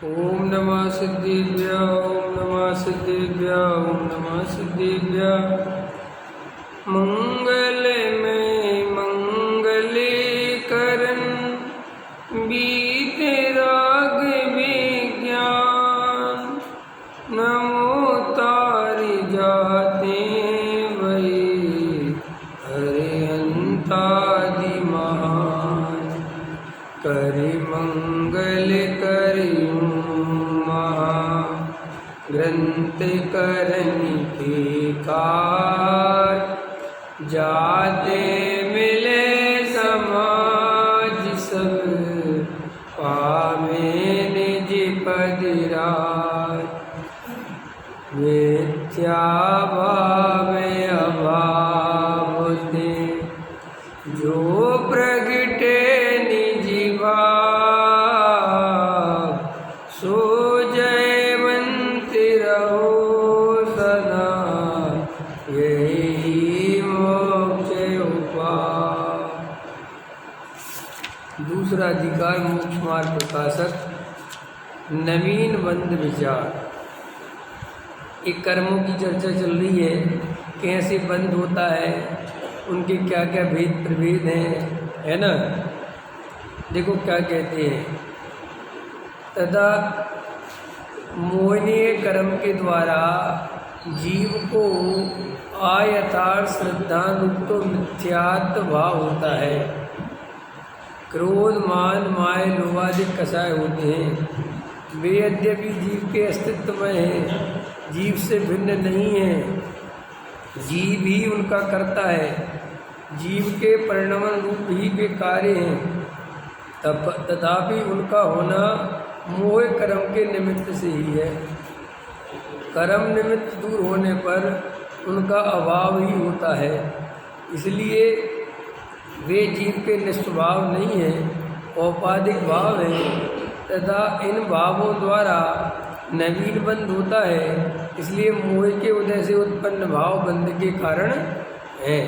ओम नमः सिद्धेभ्य ओम नमः सिद्धेभ्य ओम नमः सिद्धेभ्य। मंगल में मंगले करन बीते राग विज्ञान। नमो तारि जाते वही हरिहंतादि महान। करि मंगल करि ग्रंथ करनि के कार। जाते मिले समाज सब पावे निज पद राज। मिथ्या भाव अभाव ते जो प्रगटे निज भाव। सो जयवंत रहो सदा यही मोक्ष उपाय। दूसरा अधिकार मोक्ष मार्ग प्रकाशक नवीन बंद विचार। एक कर्मों की चर्चा चल रही है, कैसे बंद होता है, उनके क्या क्या भेद प्रभेद हैं, है ना। देखो क्या कहते हैं, तथा मोहनीय कर्म के द्वारा जीव को आयथार्थ श्रद्धानुरूप तो मिथ्यात्व भाव होता है। क्रोध मान माय लोभादि कषाय होते हैं, वे यद्यपि जीव के अस्तित्व में हैं, जीव से भिन्न नहीं है। जीव ही उनका करता है, जीव के परिणमन रूप ही वे कार्य हैं। तथापि उनका होना मोह कर्म के निमित्त से ही है। कर्म निमित्त दूर होने पर उनका अभाव ही होता है। इसलिए वे जीव के निष्प्रभाव नहीं हैं, औपाधिक भाव हैं। तथा इन भावों द्वारा नवीन बंध होता है, इसलिए मोह के उदय से उत्पन्न भाव बंध के कारण है।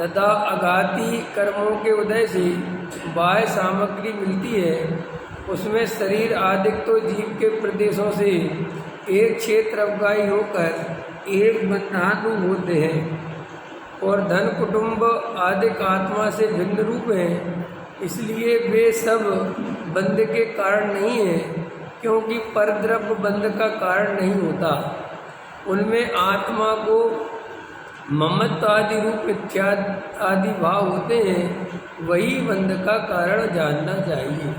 तथा अघाती कर्मों के उदय से बाह्य सामग्री मिलती है, उसमें शरीर आदि तो जीव के प्रदेशों से एक क्षेत्र अवगाही होकर एक बंधानु होते हैं, और धन कुटुंब आदि आत्मा से भिन्न रूप हैं। इसलिए वे सब बंध के कारण नहीं हैं, क्योंकि परद्रव्य बंध का कारण नहीं होता। उनमें आत्मा को ममत्व आदि रूप मिथ्या आदि भाव होते हैं, वही बंध का कारण जानना चाहिए।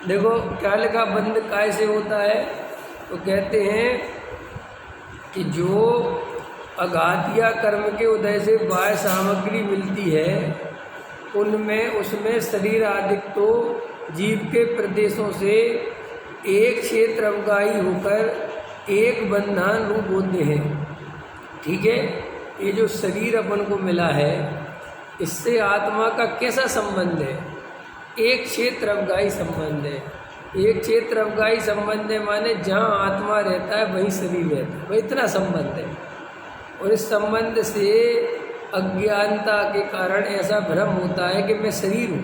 देखो क्या लिखा, बंध कैसे होता है, तो कहते हैं कि जो अघातिया कर्म के उदय से बाह्य सामग्री मिलती है, उसमें शरीर आदि तो जीव के प्रदेशों से एक क्षेत्र अवगाही होकर एक बंधन रूप होते हैं। ठीक है, ये जो शरीर अपन को मिला है, इससे आत्मा का कैसा संबंध है? एक क्षेत्र अवगाही संबंध है। एक क्षेत्र अवगाही संबंध है माने जहाँ आत्मा रहता है वहीं शरीर रहता है, वही इतना संबंध है। और इस संबंध से अज्ञानता के कारण ऐसा भ्रम होता है कि मैं शरीर हूँ,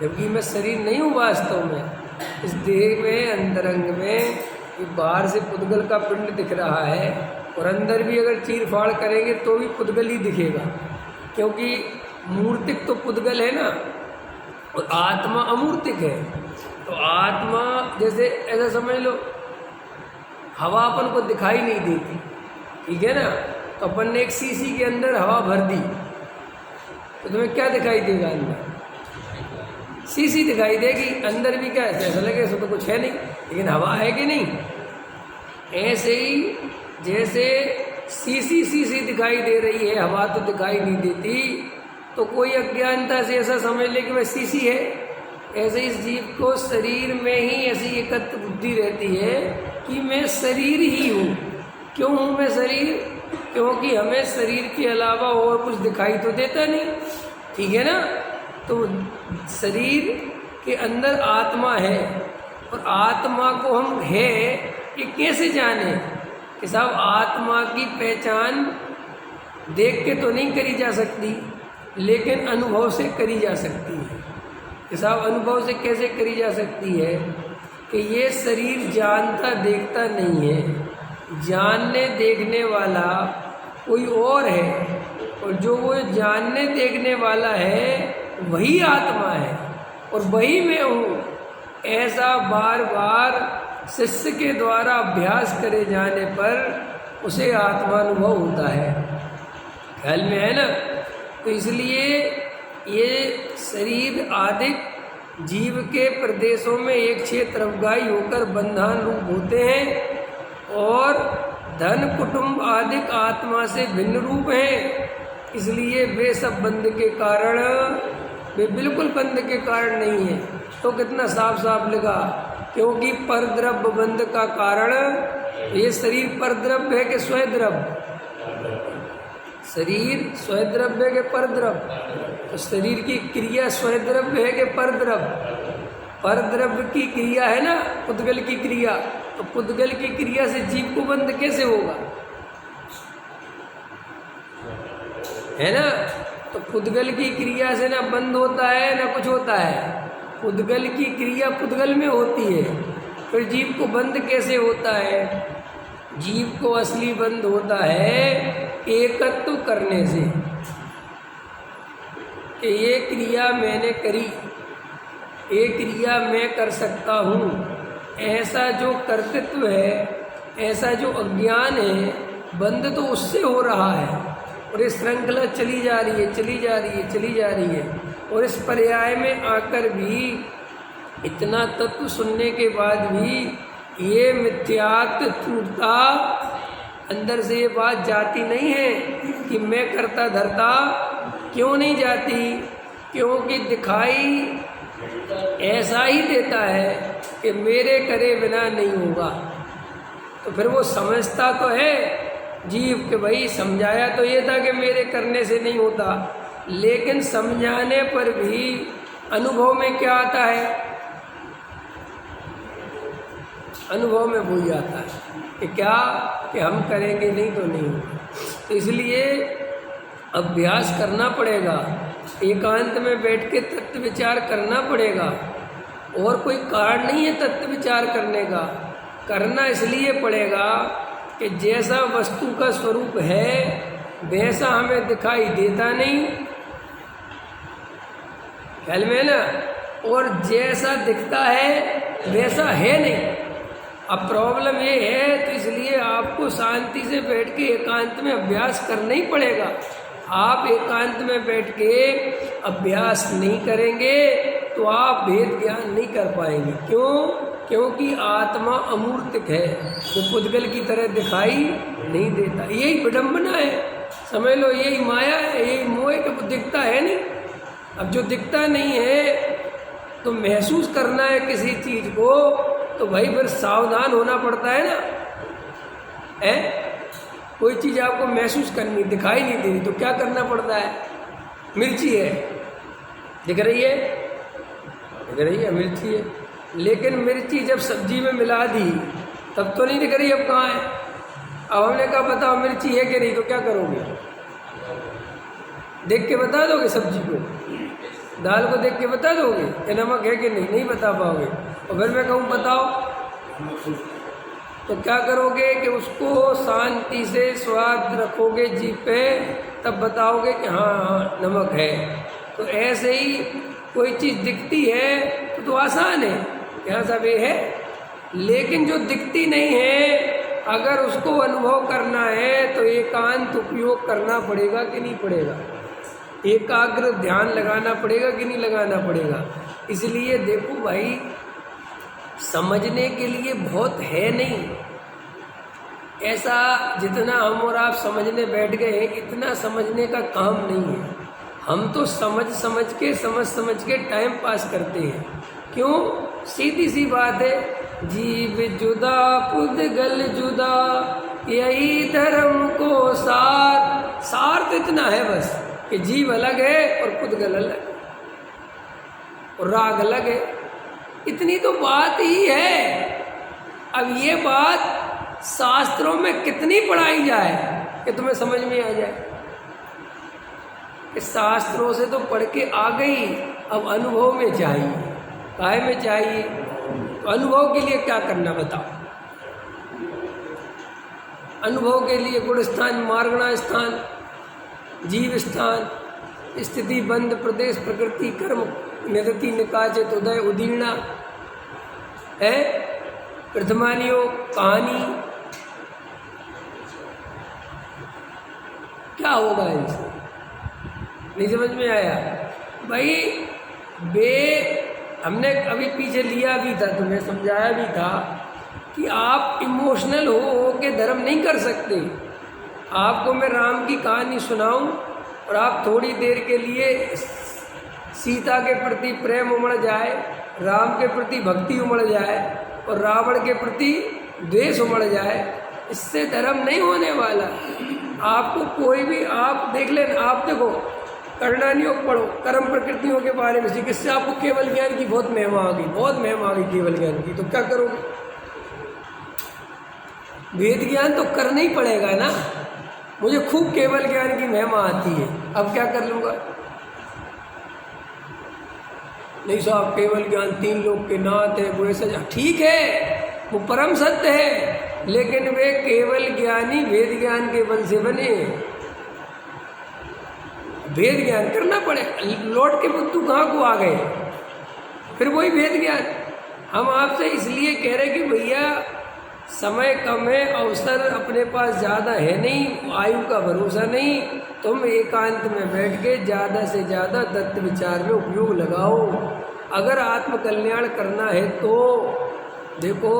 जबकि मैं शरीर नहीं हूँ वास्तव में। इस देह में अंतरंग में बाहर से पुद्गल का पिंड दिख रहा है, और अंदर भी अगर चीर फाड़ करेंगे तो भी पुद्गल ही दिखेगा, क्योंकि मूर्तिक तो पुद्गल है ना, और आत्मा अमूर्तिक है। तो आत्मा जैसे ऐसा समझ लो, हवा अपन को दिखाई नहीं देती, ठीक है ना। तो अपन ने एक शीशी के अंदर हवा भर दी, तो तुम्हें क्या दिखाई देगा? अंदर शीशी दिखाई देगी, अंदर भी क्या है, ऐसा लगे ऐसा तो कुछ है नहीं, लेकिन हवा है कि नहीं। ऐसे ही जैसे शीशी दिखाई दे रही है, हवा तो दिखाई नहीं देती, तो कोई अज्ञानता से ऐसा समझ ले कि वह शीशी है। ऐसे इस जीव को शरीर में ही ऐसी एकत्र बुद्धि रहती है कि मैं शरीर ही हूँ। क्यों हूँ मैं शरीर? क्योंकि हमें शरीर के अलावा और कुछ दिखाई तो देता नहीं, ठीक है ना। तो शरीर के अंदर आत्मा है, और आत्मा को हम है ये कैसे जाने कि साहब आत्मा की पहचान देख के तो नहीं करी जा सकती, लेकिन अनुभव से करी जा सकती है। कि साहब अनुभव से कैसे करी जा सकती है? कि ये शरीर जानता देखता नहीं है, जानने देखने वाला कोई और है, और जो वो जानने देखने वाला है वही आत्मा है और वही मैं हूँ। ऐसा बार बार शिष्य के द्वारा अभ्यास करे जाने पर उसे आत्मानुभव होता है। ख्याल में है ना? तो इसलिए ये शरीर आदि जीव के प्रदेशों में एक क्षेत्र अवगाही होकर बंधन रूप होते हैं और धन कुटुंब आदि आत्मा से भिन्न रूप हैं। इसलिए वे सब बंध के कारण, वे बिल्कुल बंध के कारण नहीं है। तो कितना साफ साफ लिखा, क्योंकि परद्रव्य बंध का कारण, ये शरीर परद्रव्य है कि स्वद्रव्य? शरीर स्वद्रव्य है कि परद्रव्य? तो शरीर की क्रिया स्वद्रव्य है कि परद्रव्य? परद्रव्य की क्रिया है ना, पुद्गल की क्रिया। तो पुद्गल की क्रिया से जीव को बंध कैसे होगा? है ना? तो पुद्गल की क्रिया से ना बंद होता है ना कुछ होता है। पुद्गल की क्रिया पुद्गल में होती है, फिर जीव को बंद कैसे होता है? जीव को असली बंद होता है एकत्व करने से, कि ये क्रिया मैंने करी, ये क्रिया मैं कर सकता हूँ, ऐसा जो कर्तृत्व है, ऐसा जो अज्ञान है, बंद तो उससे हो रहा है। और ये श्रृंखला चली जा रही है, चली जा रही है, चली जा रही है। और इस पर्याय में आकर भी इतना तत्व सुनने के बाद भी ये मिथ्यात्वता अंदर से ये बात जाती नहीं है कि मैं करता धरता। क्यों नहीं जाती? क्योंकि दिखाई ऐसा ही देता है कि मेरे करे बिना नहीं होगा। तो फिर वो समझता तो है जीव कि भाई समझाया तो ये था कि मेरे करने से नहीं होता, लेकिन समझाने पर भी अनुभव में क्या आता है? अनुभव में भूल जाता है कि क्या, कि हम करेंगे नहीं तो नहीं होगा। तो इसलिए अभ्यास करना पड़ेगा, एकांत में बैठ के तत्व विचार करना पड़ेगा। और कोई कारण नहीं है तत्व विचार करने का, करना इसलिए पड़ेगा कि जैसा वस्तु का स्वरूप है वैसा हमें दिखाई देता नहीं, ख्याल में ना, और जैसा दिखता है वैसा है नहीं। अब प्रॉब्लम ये है, तो इसलिए आपको शांति से बैठ के एकांत में अभ्यास करना ही पड़ेगा। आप एकांत में बैठ के अभ्यास नहीं करेंगे तो आप भेद ज्ञान नहीं कर पाएंगे। क्यों? क्योंकि आत्मा अमूर्तिक है, वो पुद्गल की तरह दिखाई नहीं देता। यही विडंबना है, समझ लो, यही माया है, यही मोह है कि दिखता है नहीं। अब जो दिखता नहीं है तो महसूस करना है किसी चीज़ को, तो भाई फिर सावधान होना पड़ता है ना। है कोई चीज़ आपको महसूस करनी, दिखाई नहीं दे रही, तो क्या करना पड़ता है? मिर्ची है, दिख रही है, दिख रही है, मिर्ची है, लेकिन मिर्ची जब सब्जी में मिला दी तब तो नहीं दिख रही, अब कहाँ है? अब हमने कहा बताओ मिर्ची है कि नहीं, तो क्या करोगे? देख के बता दोगे सब्जी को, दाल को देख के बता दोगे कि नमक है कि नहीं? नहीं बता पाओगे। और फिर मैं कहूँ बताओ, तो क्या करोगे कि उसको शांति से स्वाद रखोगे जीभ पे, तब बताओगे कि हाँ हाँ नमक है। तो ऐसे ही कोई चीज़ दिखती है तो आसान है, यहाँ सब ये है, लेकिन जो दिखती नहीं है अगर उसको अनुभव करना है तो एकांत उपयोग करना पड़ेगा कि नहीं पड़ेगा? एकाग्र ध्यान लगाना पड़ेगा कि नहीं लगाना पड़ेगा? इसलिए देखो भाई, समझने के लिए बहुत है नहीं, ऐसा जितना हम और आप समझने बैठ गए हैं इतना समझने का काम नहीं है। हम तो समझ के टाइम पास करते हैं। क्यों? सीधी सी बात है, जीव जुदा पुद्गल जुदा, यही धर्म को सार तो इतना है बस कि जीव अलग है और पुद्गल अलग है और राग अलग है, इतनी तो बात ही है। अब ये बात शास्त्रों में कितनी पढ़ाई जाए कि तुम्हें समझ में आ जाए? कि शास्त्रों से तो पढ़ के आ गई, अब अनुभव में चाहिए, काहे में चाहिए? तो अनुभव के लिए क्या करना बताओ? अनुभव के लिए गुण स्थान, मार्गणा स्थान, जीव स्थान, स्थिति, बंध, प्रदेश, प्रकृति, कर्म, निरति, निकाचित, उदय, उदीर्णा है, प्रथमानियोग, कहानी, क्या होगा इनसे? नहीं समझ में आया भाई? हमने अभी पीछे लिया भी था, तुम्हें समझाया भी था कि आप इमोशनल हो के धर्म नहीं कर सकते। आपको मैं राम की कहानी सुनाऊं और आप थोड़ी देर के लिए सीता के प्रति प्रेम उमड़ जाए, राम के प्रति भक्ति उमड़ जाए और रावण के प्रति द्वेष उमड़ जाए, इससे धर्म नहीं होने वाला। आपको कोई भी, आप देख लेना, आप देखो कर्णानियोग पढ़ो, कर्म प्रकृतियों के बारे में सीख, इससे आपको केवल ज्ञान की बहुत महिमा आ गई, बहुत महिमा आ गई केवल ज्ञान की। तो क्या करोगे? वेद ज्ञान तो करना ही पड़ेगा ना। मुझे खूब केवल ज्ञान की महिमा आती है, अब क्या कर लूँगा? नहीं साहब, केवल ज्ञान 3 लोग के नाथ है, वो ऐसा, ठीक है, वो परम सत्य है, लेकिन वे केवल ज्ञानी वेद ज्ञान के बल से बने। वेद ज्ञान करना पड़े, लौट के बुद्धू कहाँ को आ गए? फिर वही वेद ज्ञान। हम आपसे इसलिए कह रहे कि भैया समय कम है, अवसर अपने पास ज़्यादा है नहीं, आयु का भरोसा नहीं, तुम एकांत में बैठ के ज़्यादा से ज़्यादा तत्व विचार में उपयोग लगाओ। अगर आत्मकल्याण करना है तो देखो,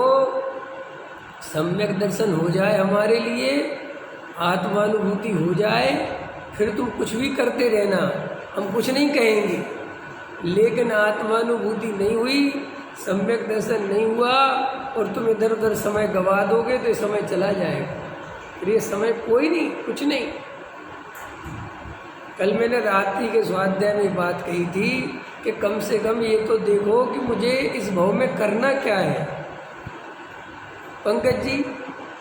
सम्यक दर्शन हो जाए, हमारे लिए आत्मानुभूति हो जाए, फिर तुम कुछ भी करते रहना, हम कुछ नहीं कहेंगे। लेकिन आत्मानुभूति नहीं हुई, सम्यक दर्शन नहीं हुआ और तुम इधर उधर समय गवा दोगे तो ये समय चला जाएगा, फिर ये समय कोई नहीं, कुछ नहीं। कल मैंने रात्रि के स्वाध्याय में बात कही थी कि कम से कम ये तो देखो कि मुझे इस भाव में करना क्या है। पंकज जी,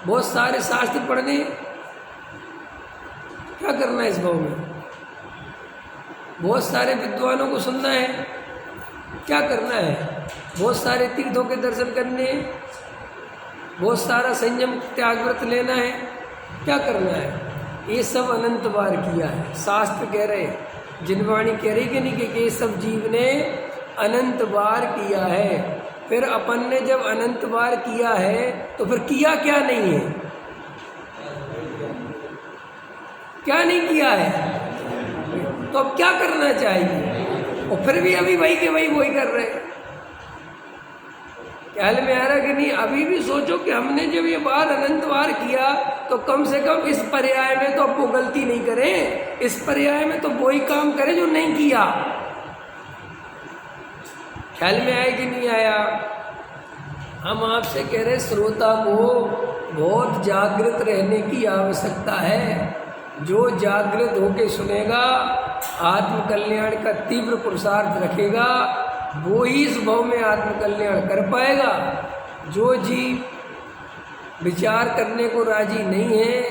बहुत सारे शास्त्र पढ़ने, क्या करना है इस भाव में? बहुत सारे विद्वानों को सुनना है, क्या करना है? बहुत सारे तीर्थों के दर्शन करने, बहुत सारा संयम त्याग व्रत लेना है, क्या करना है? ये सब अनंत बार किया है, शास्त्र कह रहे हैं, जिनवाणी कह रही कि नहीं कि ये सब जीव ने अनंत बार किया है। फिर अपन ने जब अनंत बार किया है तो फिर किया क्या नहीं है? क्या नहीं किया है? तो अब क्या करना चाहिए? और फिर भी अभी वही के वही कर रहे हैं। ख्याल में आ रहा कि नहीं? अभी भी सोचो कि हमने जब ये बार अनंत बार किया तो कम से कम इस पर्याय में तो अब वो गलती नहीं करें, इस पर्याय में तो वही काम करें जो नहीं किया। ख्याल में आया कि नहीं आया? हम आपसे कह रहे श्रोता को बहुत जागृत रहने की आवश्यकता है। जो जागृत होके सुनेगा, आत्मकल्याण का तीव्र पुरुषार्थ रखेगा, वो ही इस भाव में आत्मकल्याण कर पाएगा। जो जीव विचार करने को राजी नहीं है,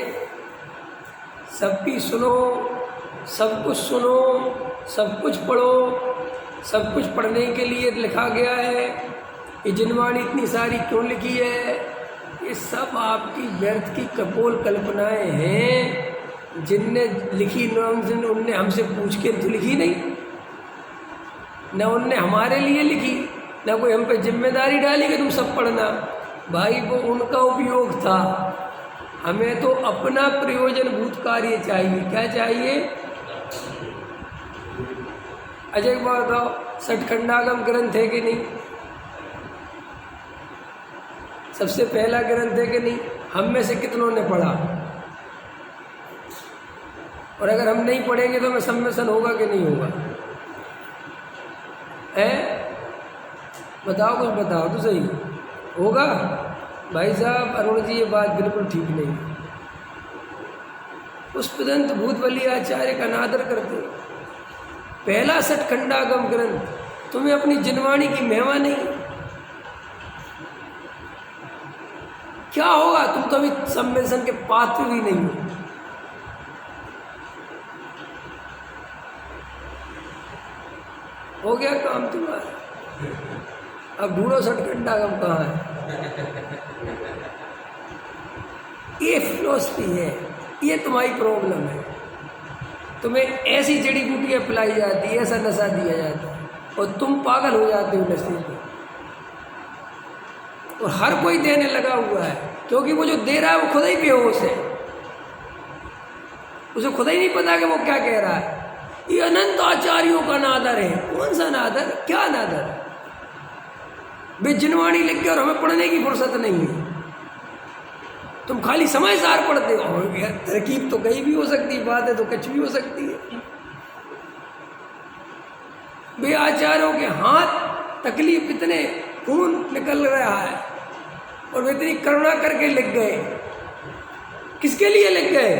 सबकी सुनो, सब कुछ सुनो, सब कुछ पढ़ो, सब कुछ पढ़ने के लिए लिखा गया है। ये जिनवाणी इतनी सारी क्यों लिखी है? ये सब आपकी व्यर्थ की कपोल कल्पनाएं हैं, जिनने लिखी न उनने हमसे पूछ के तो लिखी नहीं, न उनने हमारे लिए लिखी, न कोई हम पे जिम्मेदारी डाली कि तुम सब पढ़ना। भाई वो उनका उपयोग था, हमें तो अपना प्रयोजनभूत कार्य चाहिए। क्या चाहिए? अजय एक बात बताओ, सठखंडागम ग्रंथ है कि नहीं? सबसे पहला ग्रंथ है कि नहीं? हम में से कितनों ने पढ़ा? और अगर हम नहीं पढ़ेंगे तो हमें सम्मेलन होगा कि नहीं होगा? है? बताओ, कुछ बताओ तो सही। होगा? भाई साहब अरुण जी, ये बात बिल्कुल ठीक नहीं। पुष्पदंत भूतबली आचार्य का अनादर करते। पहला सठखंडागम ग्रंथ, तुम्हें अपनी जिनवाणी की महिमा नहीं? क्या होगा? तुम तो अभी सम्मेलन के पात्र भी नहीं हो। हो गया काम तुम्हारा। अब ढूंढो सटकंडा गम कहाँ है। ये फिलोसफी है, ये तुम्हारी प्रॉब्लम है। तुम्हें ऐसी जड़ी बूटियाँ पिलाई जाती है, ऐसा नशा दिया जाता है और तुम पागल हो जाते हो नशे में। और हर कोई देने लगा हुआ है, क्योंकि वो जो दे रहा है वो खुद ही बेहोश है, उसे खुद ही नहीं पता कि वो क्या कह रहा है। ये अनंत आचार्यों का नादर है। कौन सा नादर, क्या नादर? वे जिनवाणी लिख के और हमें पढ़ने की फुर्सत नहीं है। तुम खाली समझदार पढ़ते हो। तरकीब तो कहीं भी हो सकती है, बात है तो कुछ भी हो सकती है। वे आचार्यों के हाथ तकलीफ, इतने खून निकल रहा है और वे इतनी करुणा करके लिख गए। किसके लिए लिख गए?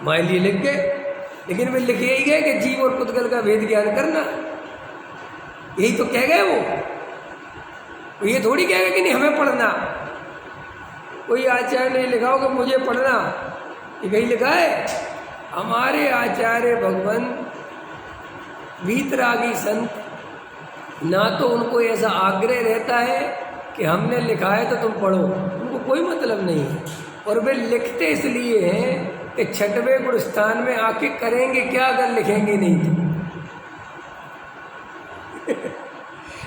हमारे लिए लिख गए, लेकिन वे लिख यही गए कि जीव और पुद्गल का भेद ज्ञान करना। यही तो कह गए वो ये थोड़ी कहेगा कि नहीं हमें पढ़ना। कोई आचार्य ने लिखा हो कि मुझे पढ़ना, ये कहीं लिखा है? हमारे आचार्य भगवान वीतरागी संत, ना तो उनको ऐसा आग्रह रहता है कि हमने लिखा है तो तुम पढ़ो, उनको कोई मतलब नहीं है। और वे लिखते इसलिए हैं कि छठवें गुण स्थान में आके करेंगे क्या अगर लिखेंगे नहीं तो।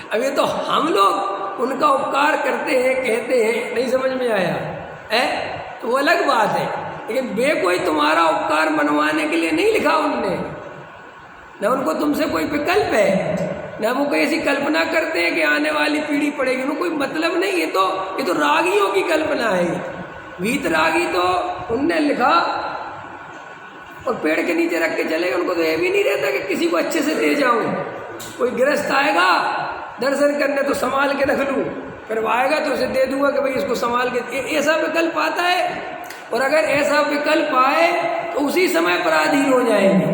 अब ये तो हम लोग उनका उपकार करते हैं, कहते हैं, नहीं समझ में आया है तो वो अलग बात है। लेकिन वे कोई तुम्हारा उपकार मनवाने के लिए नहीं लिखा उनने, ना उनको तुमसे कोई विकल्प है, ना वो कोई ऐसी कल्पना करते हैं कि आने वाली पीढ़ी पढ़ेगी। उनको कोई मतलब नहीं। ये तो रागियों की कल्पना है। वीतरागी तो उनने लिखा और पेड़ के नीचे रख के चले गए। उनको तो ये भी नहीं रहता कि किसी को अच्छे से दे जाऊं। कोई गृहस्थ आएगा दर्शन करने तो संभाल के रख लूँ, फिर वो आएगा तो उसे दे दूंगा कि भाई इसको संभाल के। ऐसा विकल्प आता है। और अगर ऐसा विकल्प आए तो उसी समय पराधीन हो जाएंगे।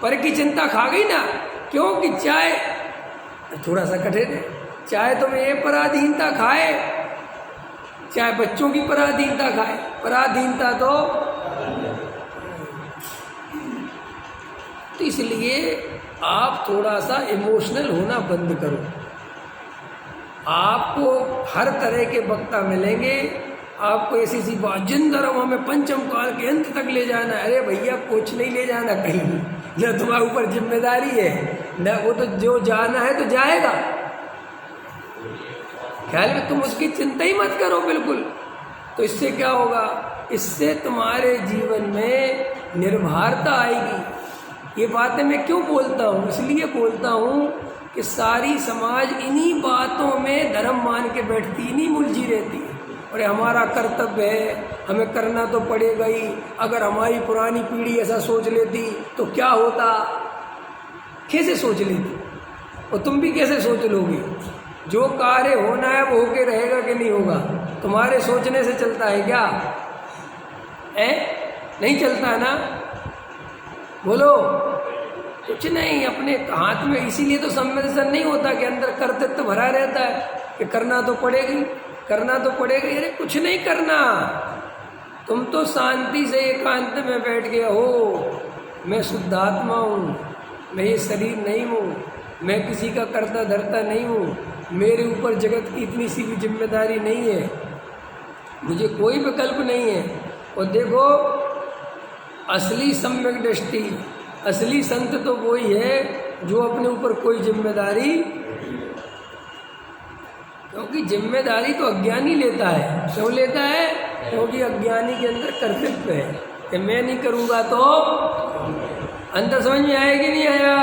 पर की चिंता खा गई ना, क्योंकि चाहे थोड़ा सा कठिन है, चाहे तुम्हें ये पराधीनता खाए, चाहे बच्चों की पराधीनता खाए, पराधीनता तो इसलिए आप थोड़ा सा इमोशनल होना बंद करो। आपको हर तरह के वक्ता मिलेंगे, आपको ऐसी सी बात, जिन धर्म हमें पंचम काल के अंत तक ले जाना। अरे भैया कुछ नहीं ले जाना कहीं, न तुम्हारे ऊपर जिम्मेदारी है, न वो तो जो जाना है तो जाएगा। ख्याल में तुम उसकी चिंता ही मत करो बिल्कुल। तो इससे क्या होगा? इससे तुम्हारे जीवन में निर्भरता आएगी। ये बातें मैं क्यों बोलता हूँ? इसलिए बोलता हूँ कि सारी समाज इन्हीं बातों में धर्म मान के बैठती, इन्हीं मुलझी रहती है। और हमारा कर्तव्य है, हमें करना तो पड़ेगा ही। अगर हमारी पुरानी पीढ़ी ऐसा सोच लेती तो क्या होता? कैसे सोच लेती? और तुम भी कैसे सोच लोगे? जो कार्य होना है वो होके रहेगा कि नहीं होगा? तुम्हारे सोचने से चलता है क्या? नहीं चलता है ना? बोलो। कुछ नहीं, अपने हाथ में। इसीलिए तो सम्मिलन नहीं होता कि अंदर कर्तव्य भरा रहता है कि करना तो पड़ेगी, करना तो पड़ेगा। अरे कुछ नहीं करना, तुम तो शांति से एकांत में बैठ गए हो। मैं शुद्धात्मा हूँ, मैं ये शरीर नहीं हूँ, मैं किसी का करता धरता नहीं हूँ, मेरे ऊपर जगत की इतनी सी भी जिम्मेदारी नहीं है, मुझे कोई विकल्प नहीं है। और देखो, असली सम्यक दृष्टि, असली संत तो वही है जो अपने ऊपर कोई जिम्मेदारी, क्योंकि जिम्मेदारी तो अज्ञानी लेता है। क्यों लेता है? क्योंकि अज्ञानी के अंदर कर्तव्य है कि मैं नहीं करूँगा तो। अंतर समझ में आएगी नहीं आया?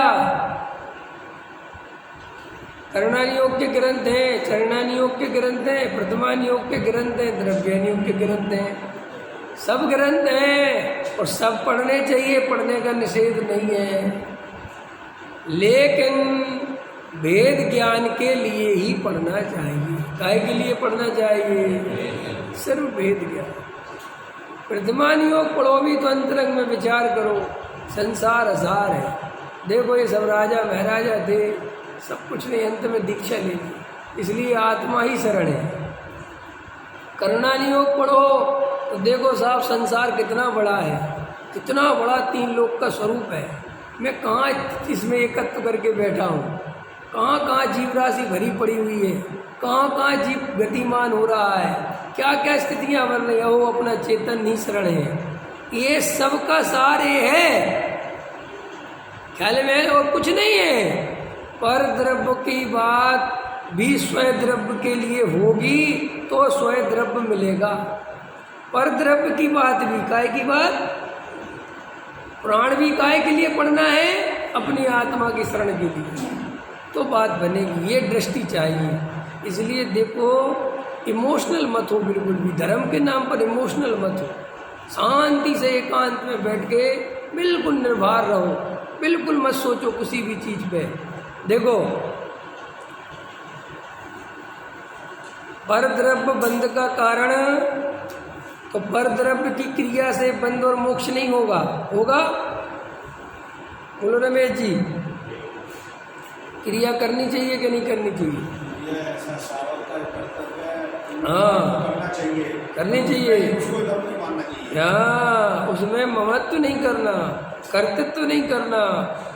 करणानि योग के ग्रंथ हैं, चरणानि योग के ग्रंथ हैं, प्रथमानि योग के ग्रंथ हैं, द्रव्यानि योग के ग्रंथ हैं, सब ग्रंथ हैं और सब पढ़ने चाहिए। पढ़ने का निषेध नहीं है, लेकिन वेद ज्ञान के लिए ही पढ़ना चाहिए। काय के लिए पढ़ना चाहिए? सिर्फ वेद ज्ञान। प्रथमानि योग पढ़ो भी तो अंतरंग में विचार करो। संसार असार है। देखो ये सब राजा महाराजा थे, सब कुछ नहीं, अंत में दीक्षा ले ली, इसलिए आत्मा ही शरण है। करणानि योग पढ़ो तो देखो साहब संसार कितना बड़ा है, कितना बड़ा 3 लोक का स्वरूप है। मैं कहाँ इसमें एकत्व करके बैठा हूँ, कहाँ कहाँ जीव राशि भरी पड़ी हुई है, कहाँ कहाँ जीव गतिमान हो रहा है, क्या क्या स्थितियाँ बन रही है, वो अपना चेतन ही शरण है। ये सबका सार ये है, ख्याल में, और कुछ नहीं है। पर द्रव्य की बात भी स्वयं द्रव्य के लिए होगी तो स्वयं द्रव्य मिलेगा। पर द्रव्य की बात भी, काय की बात, प्राण भी काय के लिए पढ़ना है, अपनी आत्मा की शरण के लिए, तो बात बनेगी। ये दृष्टि चाहिए। इसलिए देखो, इमोशनल मत हो बिल्कुल भी, धर्म के नाम पर इमोशनल मत हो। शांति से एकांत में बैठ के बिल्कुल निर्भर रहो, बिल्कुल मत सोचो किसी भी चीज पे। देखो, पर द्रव्य बंध का कारण, तो पर द्रव्य की क्रिया से बंध और मोक्ष नहीं होगा। होगा? बोलो रमेश जी, क्रिया करनी चाहिए कि नहीं करनी चाहिए? हाँ, करनी चाहिए। हाँ, उसमें ममत्व नहीं करना, कर्तृत्व नहीं करना,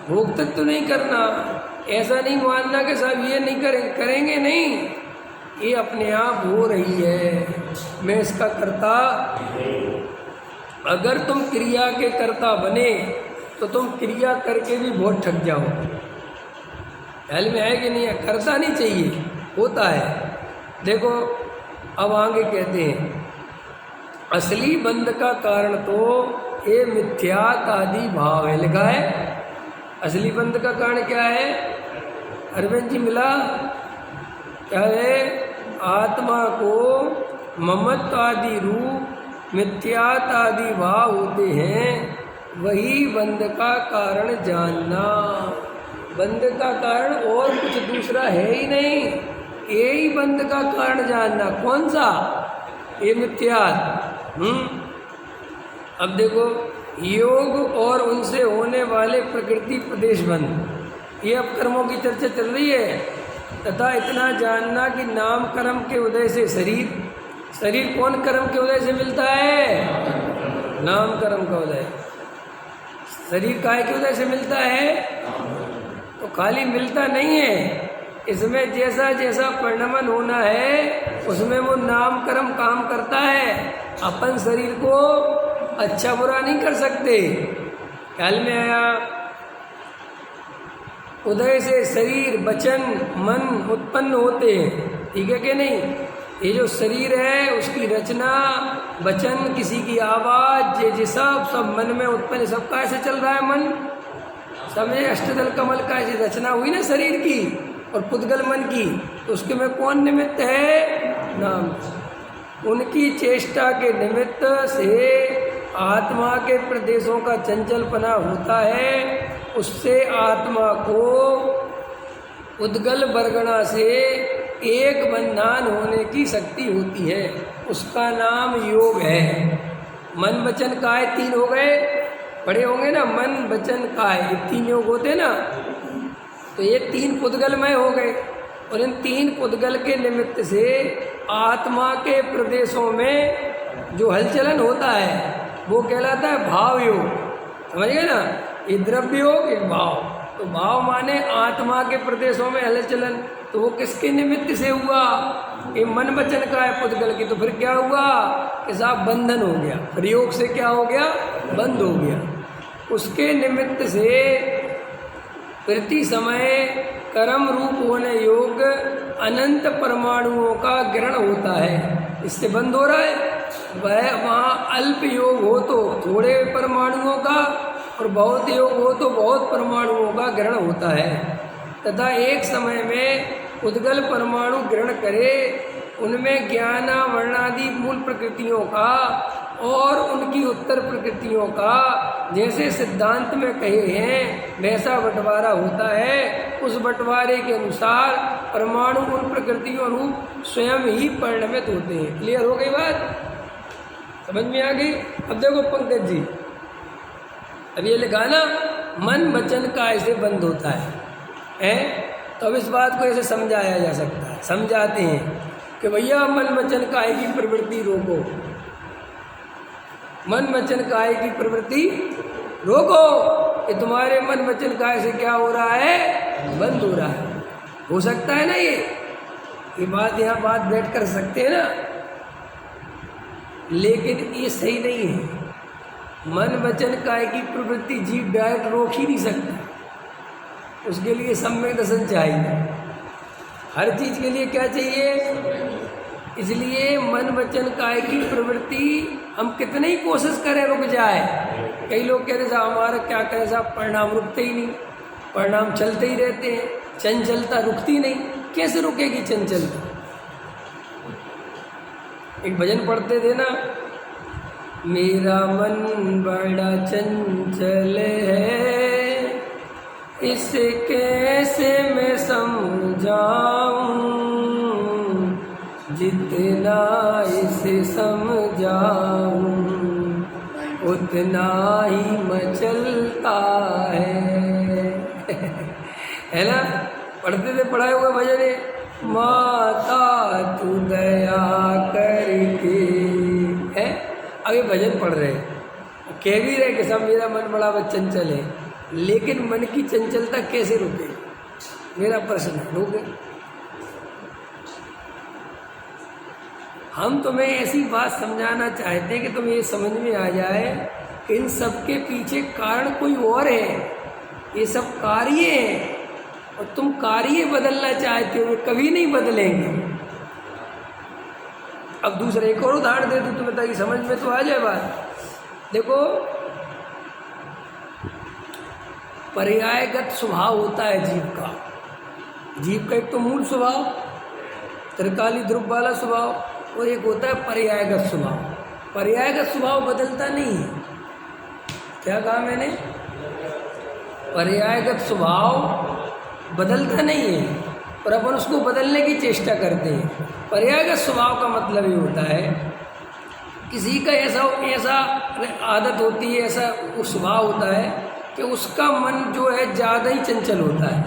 भोक्तृत्व नहीं करना। ऐसा नहीं मानना कि साहब ये नहीं करेंगे नहीं, ये अपने आप हो रही है, मैं इसका कर्ता। अगर तुम क्रिया के कर्ता बने तो तुम क्रिया करके भी बहुत ठग जाओ। ख्याल में है कि नहीं है? करता नहीं चाहिए, होता है। देखो, अब आगे कहते हैं, असली बंध का कारण तो ये मिथ्यात आदि भाव है। लिखा है असली बंध का कारण क्या है? अरविंद जी मिला, क्या है? आत्मा को ममत्व आदि रूप मिथ्यात आदि भाव होते हैं, वही बंध का कारण जानना। बंध का कारण और कुछ दूसरा है ही नहीं, यही बंध का कारण जानना। कौन सा? ये मिथ्यात। अब देखो, योग और उनसे होने वाले प्रकृति प्रदेश बंध, ये अब कर्मों की चर्चा चल रही है। तथा इतना जानना कि नाम कर्म के उदय से शरीर कौन कर्म के उदय से मिलता है? नाम कर्म का उदय। शरीर काय के उदय से मिलता है? तो खाली मिलता नहीं है, इसमें जैसा जैसा परिणमन होना है उसमें वो नाम कर्म काम करता है। अपन शरीर को अच्छा बुरा नहीं कर सकते। ख्याल में आया? उदय से शरीर वचन मन उत्पन्न होते हैं, ठीक है कि नहीं? ये जो शरीर है उसकी रचना, वचन, किसी की आवाज, ये सब मन में उत्पन्न। सब कैसे चल रहा है? मन समझे? अष्टदल कमल का ऐसी रचना हुई ना शरीर की और पुद्गल मन की, तो उसके में कौन निमित्त है? नाम। उनकी चेष्टा के निमित्त से आत्मा के प्रदेशों का चंचलपना होता है। उससे आत्मा को उद्गल बरगना से एक बंधन होने की शक्ति होती है, उसका नाम योग है। मन वचन काय तीन हो गए, पढ़े होंगे ना, मन वचन काय, ये तीन योग होते ना। तो ये तीन पुद्गलमय हो गए, और इन तीन पुद्गल के निमित्त से आत्मा के प्रदेशों में जो हलचलन होता है वो कहलाता है भाव योग। समझ गए ना? ये द्रव्य योग, एक भाव। तो भाव माने आत्मा के प्रदेशों में हलचलन, तो वो किसके निमित्त से हुआ? ये मन वचन का है पुद्गल की। तो फिर क्या हुआ कि साहब बंधन हो गया, फिर योग से क्या हो गया? बंद हो गया। उसके निमित्त से प्रति समय कर्म रूप होने योग अनंत परमाणुओं का ग्रहण होता है, इससे बंद हो रहा है। वह वहाँ अल्प योग हो तो थोड़े परमाणुओं का, और बहुत योग हो तो बहुत परमाणुओं का ग्रहण होता है। तथा एक समय में उद्गल परमाणु ग्रहण करे, उनमें ज्ञाना वर्णादि मूल प्रकृतियों का और उनकी उत्तर प्रकृतियों का जैसे सिद्धांत में कहे हैं वैसा बंटवारा होता है। उस बंटवारे के अनुसार परमाणु उन प्रकृतियों रूप स्वयं ही परिणमित होते हैं। क्लियर हो गई बात? समझ में आ गई? अब देखो पंकज जी, अब ये लिखा ना मन वचन का ऐसे बंद होता है, तो अब इस बात को ऐसे समझाया जा सकता है। समझाते हैं कि भैया मन वचन काय की प्रवृत्ति रोको, मन वचन काय की प्रवृत्ति रोको। कि तुम्हारे मन वचन काय से क्या हो रहा है, बंद हो रहा है। हो सकता है ना ये बात यहाँ बात बैठ कर सकते हैं ना, लेकिन ये सही नहीं है। मन वचन काय की प्रवृत्ति जीव डायरेक्ट रोक ही नहीं सकता, उसके लिए सम्यक दर्शन चाहिए। हर चीज के लिए क्या चाहिए? इसलिए मन वचन काय की प्रवृत्ति हम कितनी ही कोशिश करें रुक जाए। कई लोग कहते हैं साहब हमारा क्या करें साहब, परिणाम रुकते ही नहीं, परिणाम चलते ही रहते हैं, चंचलता रुकती नहीं। कैसे रुकेगी चंचलता? एक भजन पढ़ते थे ना, मेरा मन बड़ा चंचल है, इसे कैसे मैं समझाऊं, जितना इसे समझाऊं उतना ही मचलता है ना। पढ़ते थे, पढ़ाए हुए भजन है, माता तू दया करके है। अब ये भजन पढ़ रहे कह भी रहे कि सब मेरा मन बड़ा चंचल है, लेकिन मन की चंचलता कैसे रुके? मेरा प्रश्न है, रुके? हम तुम्हें ऐसी बात समझाना चाहते हैं कि तुम्हें ये समझ में आ जाए कि इन सब के पीछे कारण कोई और है, ये सब कार्य है, और तुम कार्य बदलना चाहते हो, कभी नहीं बदलेंगे। अब दूसरा एक और उदाहरण दे दूं तुम्हें ताकि समझ में तो आ जाए बात। देखो, पर्यायगत स्वभाव होता है जीव का। जीव का एक तो मूल स्वभाव, त्रिकाली ध्रुव वाला स्वभाव, और एक होता है पर्यायगत स्वभाव। पर्यायगत स्वभाव बदलता नहीं है। क्या कहा मैंने? पर्यायगत स्वभाव बदलता नहीं है, पर अपन उसको बदलने की चेष्टा करते हैं। पर्यायगत स्वभाव का मतलब ये होता है, किसी का ऐसा आदत होती है, ऐसा स्वभाव होता है कि उसका मन जो है ज़्यादा ही चंचल होता है।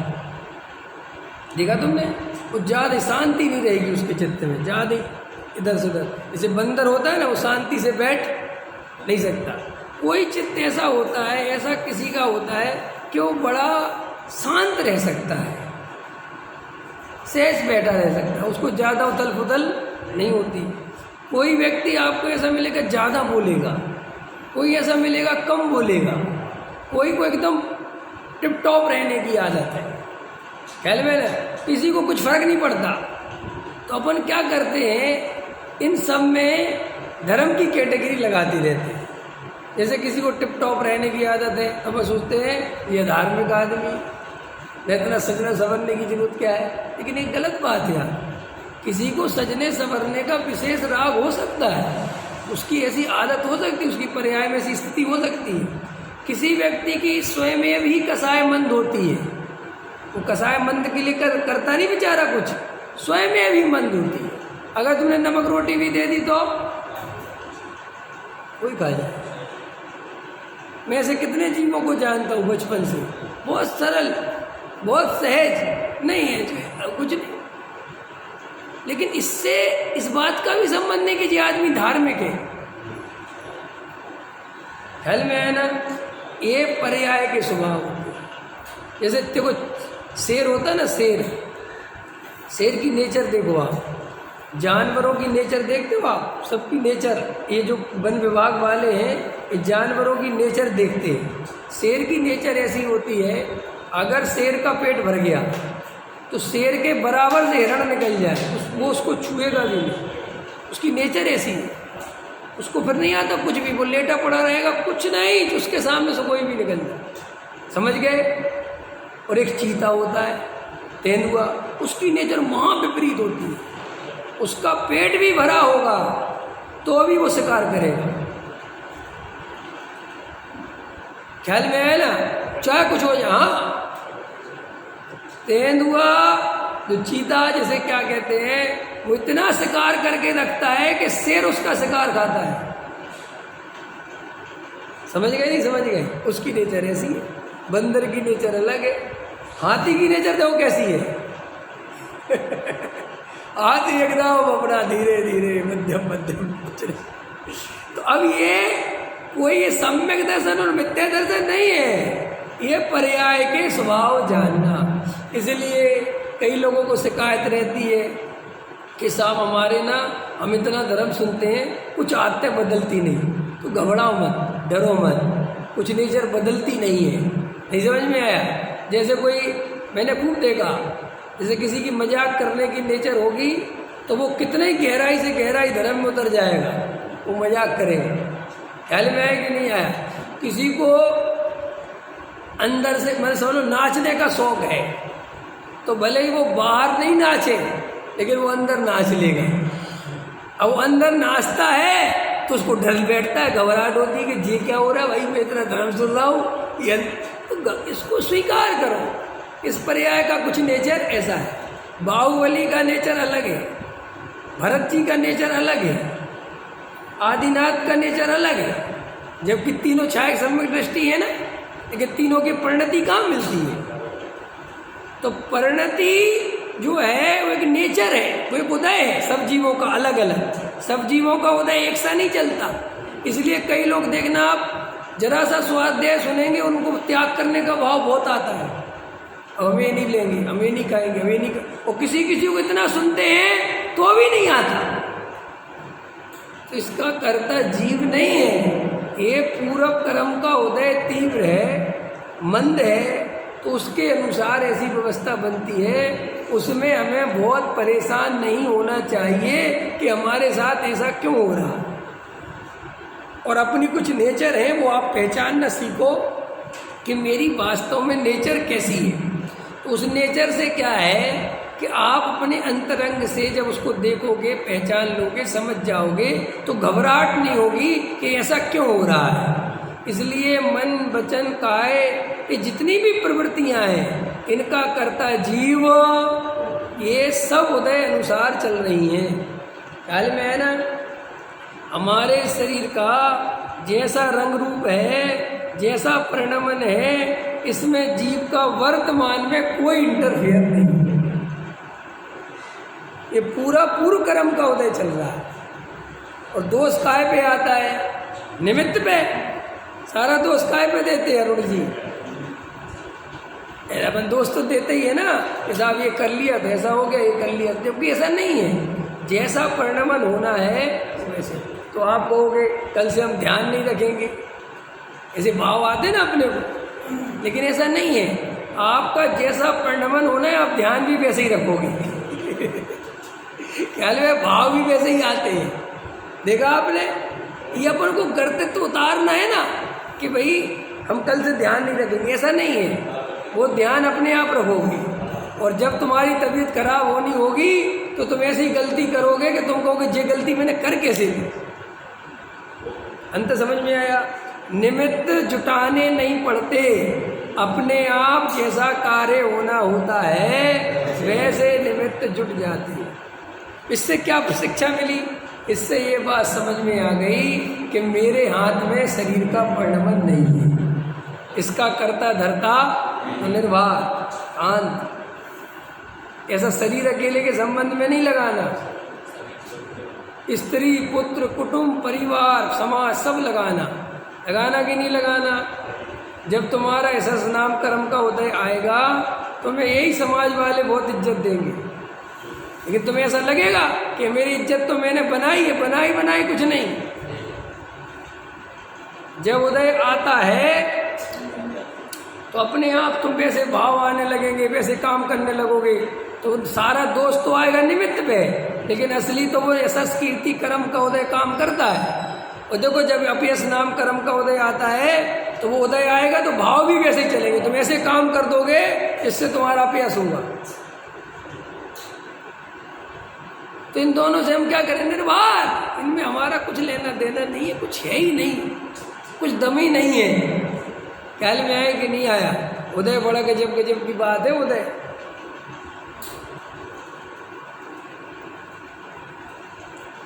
देखा तुमने? वो ज़्यादा शांति नहीं रहेगी उसके चित्त में, ज़्यादा इधर से उधर। जैसे बंदर होता है ना, वो शांति से बैठ नहीं सकता। कोई चित्त ऐसा होता है, ऐसा किसी का होता है कि वो बड़ा शांत रह सकता है, सहज बैठा रह सकता है, उसको ज़्यादा उथल पुथल नहीं होती। कोई व्यक्ति आपको ऐसा मिलेगा ज़्यादा बोलेगा, कोई ऐसा मिलेगा कम बोलेगा, कोई को एकदम टिप टॉप रहने की आदत है। ख्याल में ना, किसी को कुछ फर्क नहीं पड़ता। तो अपन क्या करते हैं, इन सब में धर्म की कैटेगरी लगाती रहते हैं। जैसे किसी को टिप टॉप रहने की आदत है, तो अपन सोचते हैं ये धार्मिक आदमी, इतना सजने संवरने की जरूरत क्या है। लेकिन एक गलत बात है यार, किसी को सजने संवरने का विशेष राग हो सकता है, उसकी ऐसी आदत हो सकती है, उसकी पर्याय में ऐसी स्थिति हो सकती है। किसी व्यक्ति की स्वयं में भी कसाय मंद होती है, वो कसाय मंद के लिए करता नहीं बेचारा कुछ, स्वयं में भी मंद होती है। अगर तुमने नमक रोटी भी दे दी तो कोई खा जाए। मैं ऐसे कितने जीवों को जानता हूँ बचपन से, बहुत सरल, बहुत सहज, नहीं है कुछ नहीं। लेकिन इससे इस बात का भी संबंध नहीं कि ये आदमी धार्मिक है। ख्याल में है ना, ये पर्याय के स्वभाव होते हैं। जैसे देखो शेर होता है ना, शेर की नेचर देखो आप, जानवरों की नेचर देखते हो आप, सबकी नेचर, ये जो वन विभाग वाले हैं ये जानवरों की नेचर देखते हैं। शेर की नेचर ऐसी होती है, अगर शेर का पेट भर गया तो शेर के बराबर से हिरण निकल जाए, वो उसको छुएगा भी नहीं, उसकी नेचर ऐसी है। उसको फिर नहीं आता कुछ भी, वो लेटा पड़ा रहेगा, कुछ नहीं, तो उसके सामने से कोई भी निकल जाए। समझ गए? और एक चीता होता है, तेंदुआ, उसकी नेचर महा विपरीत होती है। उसका पेट भी भरा होगा तो भी वो शिकार करेगा। ख्याल में है ना, चाहे कुछ हो जाए। हाँ, तेंदुआ जो चीता जैसे क्या कहते हैं, वो इतना शिकार करके रखता है कि शेर उसका शिकार खाता है। समझ गए? नहीं समझ गए? उसकी नेचर ऐसी है। बंदर की नेचर अलग है, हाथी की नेचर देखो कैसी है। हाथी एकदम अपना धीरे धीरे मध्यम मध्यम। तो अब ये कोई सम्यक दर्शन और मिथ्या दर्शन नहीं है, ये पर्याय के स्वभाव जानना। इसलिए कई लोगों को शिकायत रहती है कि साहब हमारे ना, हम इतना धर्म सुनते हैं, कुछ आदतें बदलती नहीं। तो घबराओ मत, डरो मत, कुछ नेचर बदलती नहीं है। नहीं समझ में आया? जैसे कोई, मैंने खूब देखा, जैसे किसी की मजाक करने की नेचर होगी तो वो कितने ही गहराई से गहराई धर्म में उतर जाएगा, वो मजाक करेगा। ख्याल में आया कि नहीं आया? किसी को अंदर से, मैं समझ लो, नाचने का शौक है तो भले ही वो बाहर नहीं नाचे लेकिन वो अंदर नाच लेगा। अब वो अंदर नाचता है तो उसको डर बैठता है, घबराहट होती है कि ये क्या हो रहा है भाई, मैं इतना धर्म सुन रहा हूँ। तो इसको स्वीकार करो, इस पर्याय का कुछ नेचर ऐसा है। बाहुबली का नेचर अलग है, भरत जी का नेचर अलग है, आदिनाथ का नेचर अलग है, जबकि तीनों छाया सम्यक दृष्टि है ना, लेकिन तीनों की परिणति कहाँ मिलती है? तो परिणति जो है वो एक नेचर है, वो एक उदय है सब जीवों का अलग अलग। सब जीवों का उदय एक सा नहीं चलता। इसलिए कई लोग देखना, आप जरा सा स्वाध्याय सुनेंगे उनको त्याग करने का भाव बहुत आता है। हमें नहीं लेंगे, हमें नहीं खाएंगे, हमें नहीं और किसी किसी को इतना सुनते हैं तो भी नहीं आता। तो इसका कर्ता जीव नहीं है, ये पूर्व कर्म का उदय तीव्र है, मंद है, तो उसके अनुसार ऐसी व्यवस्था बनती है। उसमें हमें बहुत परेशान नहीं होना चाहिए कि हमारे साथ ऐसा क्यों हो रहा। और अपनी कुछ नेचर है वो आप पहचानना सीखो कि मेरी वास्तव में नेचर कैसी है। तो उस नेचर से क्या है कि आप अपने अंतरंग से जब उसको देखोगे, पहचान लोगे, समझ जाओगे तो घबराहट नहीं होगी कि ऐसा क्यों हो रहा है। इसलिए मन, वचन, काय, ये जितनी भी प्रवृत्तियां हैं इनका कर्ता जीव, ये सब उदय अनुसार चल रही हैं। ख्याल में है ना? हमारे शरीर का जैसा रंग रूप है, जैसा परिणमन है, इसमें जीव का वर्तमान में कोई इंटरफेयर नहीं। ये पूरा पूर्व कर्म का उदय चल रहा है। और दोष काय पे आता है? निमित्त पे। सारा दोष काय पे देते हैं अरुण जी? अपन दोष तो देते ही है ना कि साहब ये कर लिया तो ऐसा हो गया, ये कर लिया, जबकि ऐसा नहीं है। जैसा परिणमन होना है वैसे। तो आप कहोगे कल से हम ध्यान नहीं रखेंगे, ऐसे भाव आते ना अपने को, लेकिन ऐसा नहीं है। आपका जैसा परिणमन होना है आप ध्यान भी वैसे ही रखोगे। ख्याल में भाव भी वैसे ही आते हैं। देखा आपने? ये अपन को कर्तव्य तो उतारना है ना कि भाई हम कल से ध्यान नहीं रखेंगे, ऐसा नहीं है। वो ध्यान अपने आप रखोगे। और जब तुम्हारी तबीयत खराब होनी होगी तो तुम ऐसी गलती करोगे कि तुम कहोगे ये गलती मैंने कर कैसे दी। अंत समझ में आया? निमित्त जुटाने नहीं पड़ते, अपने आप जैसा कार्य होना होता है वैसे निमित्त जुट जाते हैं। इससे क्या शिक्षा मिली? इससे ये बात समझ में आ गई कि मेरे हाथ में शरीर का परिणमन नहीं है, इसका कर्ता धर्ता निर्भर शांत। ऐसा शरीर अकेले के संबंध में नहीं लगाना, स्त्री, पुत्र, कुटुंब, परिवार, समाज सब लगाना। लगाना कि नहीं लगाना? जब तुम्हारा ऐसा नाम कर्म का उदय आएगा तो मैं यही समाज वाले बहुत इज्जत देंगे, लेकिन तुम्हें ऐसा लगेगा कि मेरी इज्जत तो मैंने बनाई है, बनाई कुछ नहीं। जब उदय आता है तो अपने आप तुम वैसे भाव आने लगेंगे, वैसे काम करने लगोगे, तो सारा दोष तो आएगा निमित्त पे, लेकिन असली तो वो ऐसा कीर्ति कर्म का उदय काम करता है। और देखो जब अपयश नाम कर्म का उदय आता है तो वो उदय आएगा तो भाव भी वैसे ही चलेंगे। तुम ऐसे काम कर दोगे जिससे तुम्हारा अपयश होगा। तो इन दोनों से हम क्या करें? निर्भर। इनमें हमारा कुछ लेना देना नहीं है, कुछ है ही नहीं, कुछ दम ही नहीं है। ख्याल में आया कि नहीं आया? उदय बड़ा गजब गजब की बात है। उदय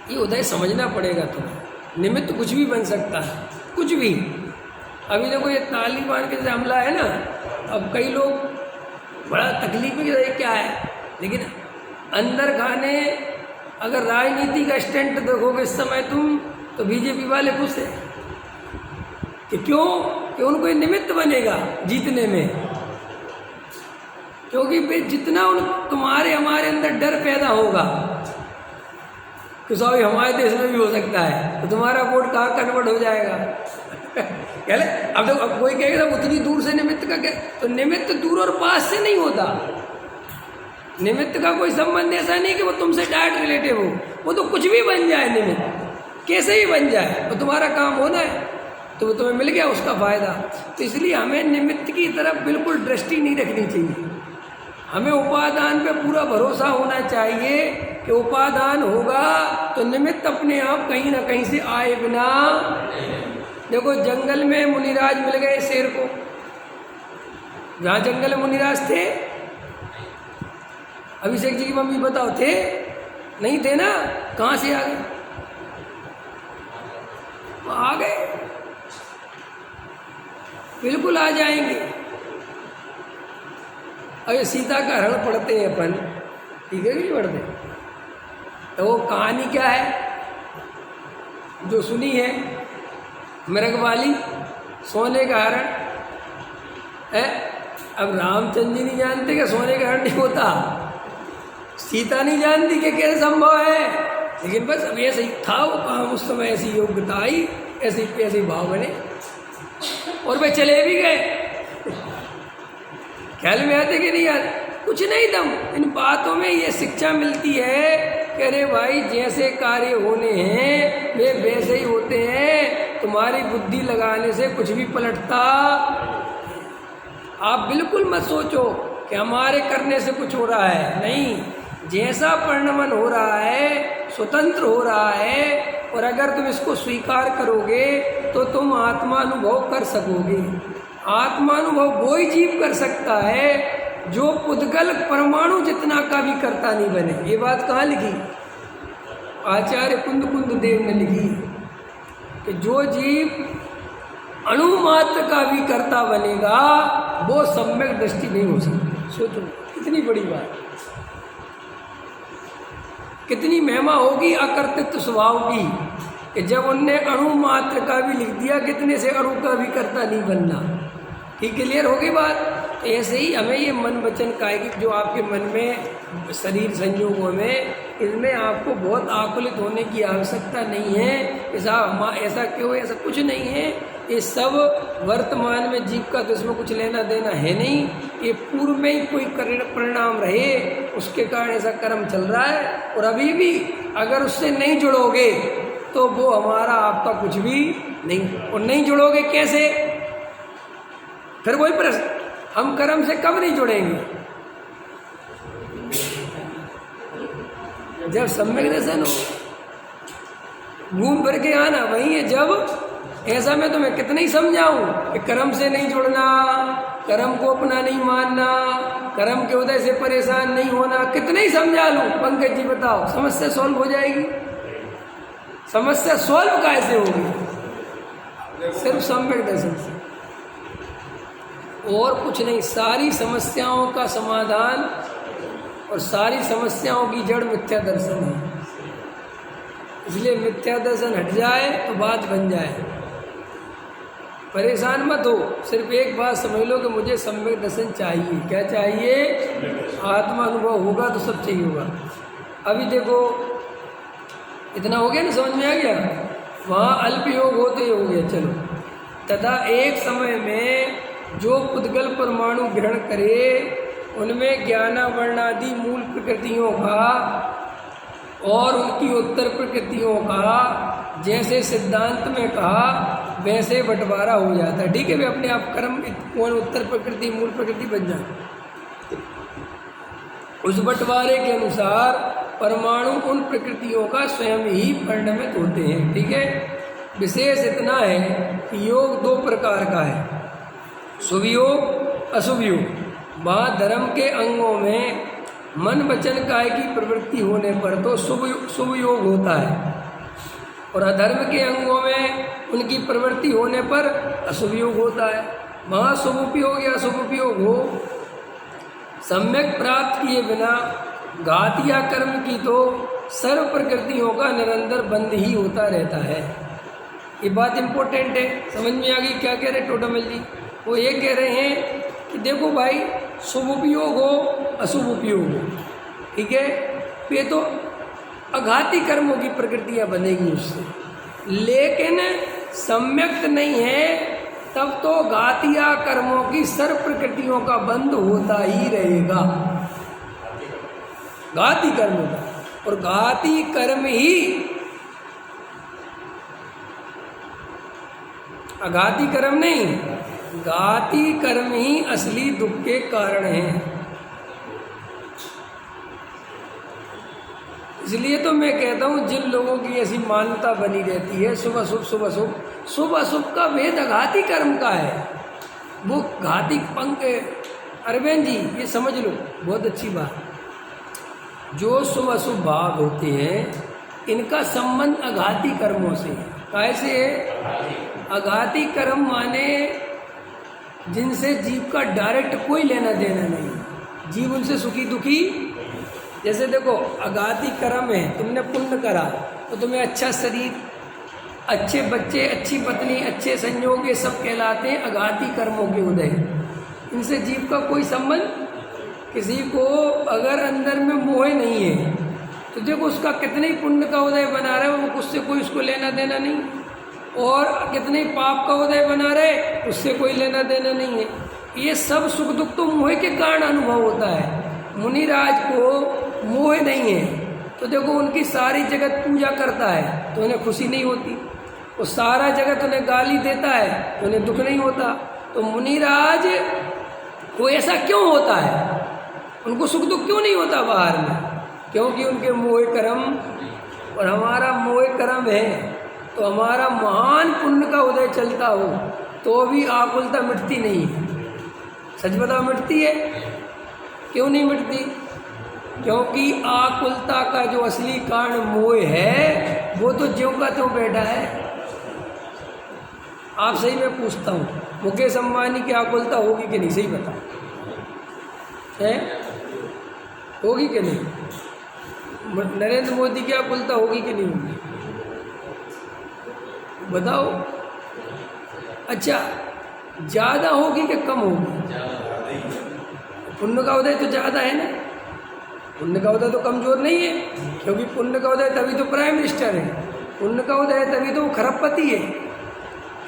ये उदय समझना पड़ेगा तुम्हें। निमित्त कुछ भी बन सकता है, कुछ भी। अभी देखो ये तालिबान के हमला है ना, अब कई लोग बड़ा तकलीफ में क्या है, लेकिन अंदर खाने अगर राजनीति का स्टैंड देखोगे इस समय तुम, तो बीजेपी वाले खुश है। कि क्यों? कि उनको ये निमित्त बनेगा जीतने में, क्योंकि जितना तुम्हारे हमारे अंदर डर पैदा होगा कि साहब हमारे देश में भी हो सकता है, तो तुम्हारा वोट कहाँ कन्वर्ट हो जाएगा। कह ले अब कोई कहेगा उतनी दूर से निमित्त का क्या, तो निमित्त दूर और पास से नहीं होता। निमित्त का कोई संबंध ऐसा नहीं कि वो तुमसे डायरेक्ट रिलेटिव हो, वो तो कुछ भी बन जाए, निमित्त कैसे ही बन जाए, तो तुम्हारा काम होना है, तो वो तुम्हें मिल गया उसका फायदा। तो इसलिए हमें निमित्त की तरफ बिल्कुल दृष्टि नहीं रखनी चाहिए, हमें उपादान पे पूरा भरोसा होना चाहिए कि उपादान होगा तो निमित्त अपने आप कहीं ना कहीं से आए बिना। देखो जंगल में मुनिराज मिल गए शेर को, जहाँ जंगल में मुनिराज थे, अभिषेक जी की मम्मी बताओ थे? नहीं थे ना, कहाँ से आ गए? आ गए, बिल्कुल आ जाएंगे। अरे सीता का हरण पढ़ते हैं अपन, ठीक है कि नहीं पढ़ते? तो वो कहानी क्या है जो सुनी है, मृग वाली, सोने का हरण है। अब रामचंद्र जी नहीं जानते कि सोने का हरण नहीं होता, सीता नहीं जानती कि कैसे संभव है, लेकिन बस अब ऐसे ही था वो काम, उस समय ऐसी योग्यता आई, ऐसे भाव बने और वे चले भी गए। ख्याल में आते कि नहीं यार? कुछ नहीं दम इन बातों में ये शिक्षा मिलती है कि अरे भाई जैसे कार्य होने हैं वे वैसे ही होते हैं, तुम्हारी बुद्धि लगाने से कुछ भी पलटता। आप बिल्कुल मत सोचो कि हमारे करने से कुछ हो रहा है, नहीं, जैसा परिणमन हो रहा है स्वतंत्र हो रहा है, और अगर तुम इसको स्वीकार करोगे तो तुम आत्मानुभव कर सकोगे। आत्मानुभव वही जीव कर सकता है जो पुद्गल परमाणु जितना का भी कर्ता नहीं बने। ये बात कहाँ लिखी? आचार्य कुंद कुंद देव ने लिखी कि जो जीव अणु मात्र का भी कर्ता बनेगा वो सम्यक दृष्टि नहीं हो सकती। सोचो कितनी बड़ी बात, कितनी महिमा होगी अकर्तृत्व स्वभाव की, कि जब उनने अणु मात्र का भी लिख दिया, कितने से अणु का भी कर्ता नहीं बनना। ठीक, क्लियर होगी बात? तो ऐसे ही हमें ये मन वचन कायिक जो आपके मन में शरीर संयोगों में, इनमें आपको बहुत आकुलित होने की आवश्यकता नहीं है। ऐसा क्यों? ऐसा कुछ नहीं है, ये सब वर्तमान में जीव का तो इसमें कुछ लेना देना है नहीं। ये पूर्व में ही कोई परिणाम रहे, उसके कारण ऐसा कर्म चल रहा है, और अभी भी अगर उससे नहीं जुड़ोगे तो वो हमारा आपका कुछ भी नहीं। और नहीं जुड़ोगे कैसे? फिर वही प्रश्न, हम कर्म से कब नहीं जुड़ेंगे? जब सम्यक दर्शन हो। घूम फिर के आना वही है जब, ऐसा मैं तुम्हें कितना ही समझाऊं कि कर्म से नहीं जुड़ना, कर्म को अपना नहीं मानना, कर्म के उदय से परेशान नहीं होना, कितना ही समझा लूं। पंकज जी बताओ, समस्या सॉल्व हो जाएगी? समस्या सॉल्व कैसे होगी? सिर्फ सम्यक दर्शन से, और कुछ नहीं। सारी समस्याओं का समाधान और सारी समस्याओं की जड़ मिथ्या दर्शन है। इसलिए मिथ्या दर्शन हट जाए तो बात बन जाए। परेशान मत हो, सिर्फ एक बात समझ लो कि मुझे सम्यक दर्शन चाहिए। क्या चाहिए? आत्मा अनुभव होगा तो सब चाहिए होगा। अभी देखो इतना हो गया ना, समझ में आ गया? वहाँ अल्प योग होते हो गया। चलो, तथा एक समय में जो पुद्गल परमाणु ग्रहण करे उनमें ज्ञानावर्णादि मूल प्रकृतियों का और उनकी उत्तर प्रकृतियों का जैसे सिद्धांत में कहा वैसे बंटवारा हो जाता है। ठीक है, वे अपने आप कर्म कौन उत्तर प्रकृति मूल प्रकृति बन जाए। उस बंटवारे के अनुसार परमाणु उन प्रकृतियों का स्वयं ही परिणमित होते हैं। ठीक है, विशेष इतना है कि योग दो प्रकार का है, शुभ योग अशुभ योग। वहाँ धर्म के अंगों में मन वचन काय की प्रवृत्ति होने पर तो शुभ योग होता है, और अधर्म के अंगों में उनकी प्रवृत्ति होने पर अशुभ योग होता है। वहाँ शुभ उपयोग या अशुभ उपयोग हो, सम्यक प्राप्त किए बिना घात या कर्म की तो सर्व प्रकृतियों का निरंतर बंद ही होता रहता है। ये बात इम्पोर्टेंट है, समझ में आ गई क्या कह रहे टोटामल जी? वो ये कह रहे हैं कि देखो भाई, शुभ उपयोग हो अशुभ उपयोग हो, ठीक है, ये तो अघाती कर्मों की प्रकृतियाँ बनेगी उससे, लेकिन सम्यक्त नहीं है तब तो घातिया कर्मों की सर्व प्रकृतियों का बंध होता ही रहेगा, घाती कर्मों का। और घाती कर्म ही, अघाती कर्म नहीं, घाती कर्म ही असली दुख के कारण हैं। इसलिए तो मैं कहता हूँ जिन लोगों की ऐसी मान्यता बनी रहती है शुभ अशुभ शुभ अशुभ, शुभ अशुभ का भेद अघाती कर्म का है, वो घाती पंक। अरविंद जी ये समझ लो, बहुत अच्छी बात। जो शुभ अशुभ भाव होते हैं इनका संबंध अघाती कर्मों से है। कैसे है? अघाती कर्म माने जिनसे जीव का डायरेक्ट कोई लेना देना नहीं, जीव उनसे सुखी दुखी। जैसे देखो, अघाती कर्म है, तुमने पुण्य करा तो तुम्हें अच्छा शरीर, अच्छे बच्चे, अच्छी पत्नी, अच्छे संयोग, ये सब कहलाते हैं अघाती कर्मों के उदय। इनसे जीव का कोई संबंध। किसी को अगर अंदर में मोह नहीं है तो देखो उसका कितने ही पुण्य का उदय बना रहे, वो उससे कोई उसको लेना देना नहीं, और कितने ही पाप का उदय बना रहे उससे कोई लेना देना नहीं है। ये सब सुख दुख तो मोह के कारण अनुभव होता है। मुनिराज को मोह नहीं है तो देखो उनकी सारी जगत पूजा करता है तो उन्हें खुशी नहीं होती, वो सारा जगत उन्हें गाली देता है तो उन्हें दुख नहीं होता। तो मुनिराज को ऐसा क्यों होता है, उनको सुख दुख क्यों नहीं होता बाहर में? क्योंकि उनके मोह कर्म, और हमारा मोह कर्म है तो हमारा महान पुण्य का उदय चलता हो तो भी आकुलता मिटती नहीं है। सच बताओ, मिटती है? क्यों नहीं मिटती? क्योंकि आकुलता का जो असली कारण मोह है वो तो ज्यों का त्यों बैठा है। आप सही में पूछता हूँ, मुकेश अंबानी की आकुलता होगी कि नहीं? सही बताओ, है होगी कि नहीं? नरेंद्र मोदी की आकुलता होगी कि नहीं होगी? बताओ। अच्छा, ज़्यादा होगी कि कम होगी? पुण्य का उदय तो ज़्यादा है ना, पुण्य का उदय तो कमजोर नहीं है, क्योंकि पुण्य का उदय तभी तो प्राइम मिनिस्टर है, पुण्य का उदय तभी तो खरबपति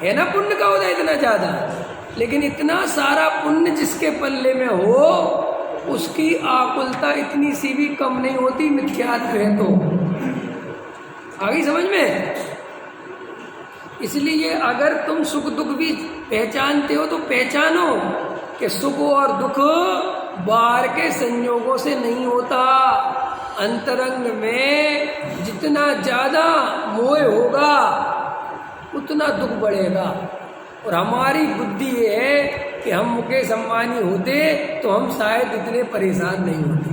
है ना, पुण्य का उदय इतना ज़्यादा। लेकिन इतना सारा पुण्य जिसके पल्ले में हो उसकी आकुलता इतनी सी भी कम नहीं होती, मिथ्यात्व है तो। आगे समझ में? इसलिए अगर तुम सुख दुख भी पहचानते हो तो पहचानो कि सुख और दुख बाहर के संयोगों से नहीं होता। अंतरंग में जितना ज़्यादा मोह होगा उतना दुख बढ़ेगा। और हमारी बुद्धि ये है कि हम मुकेश अंबानी होते तो हम शायद इतने परेशान नहीं होते।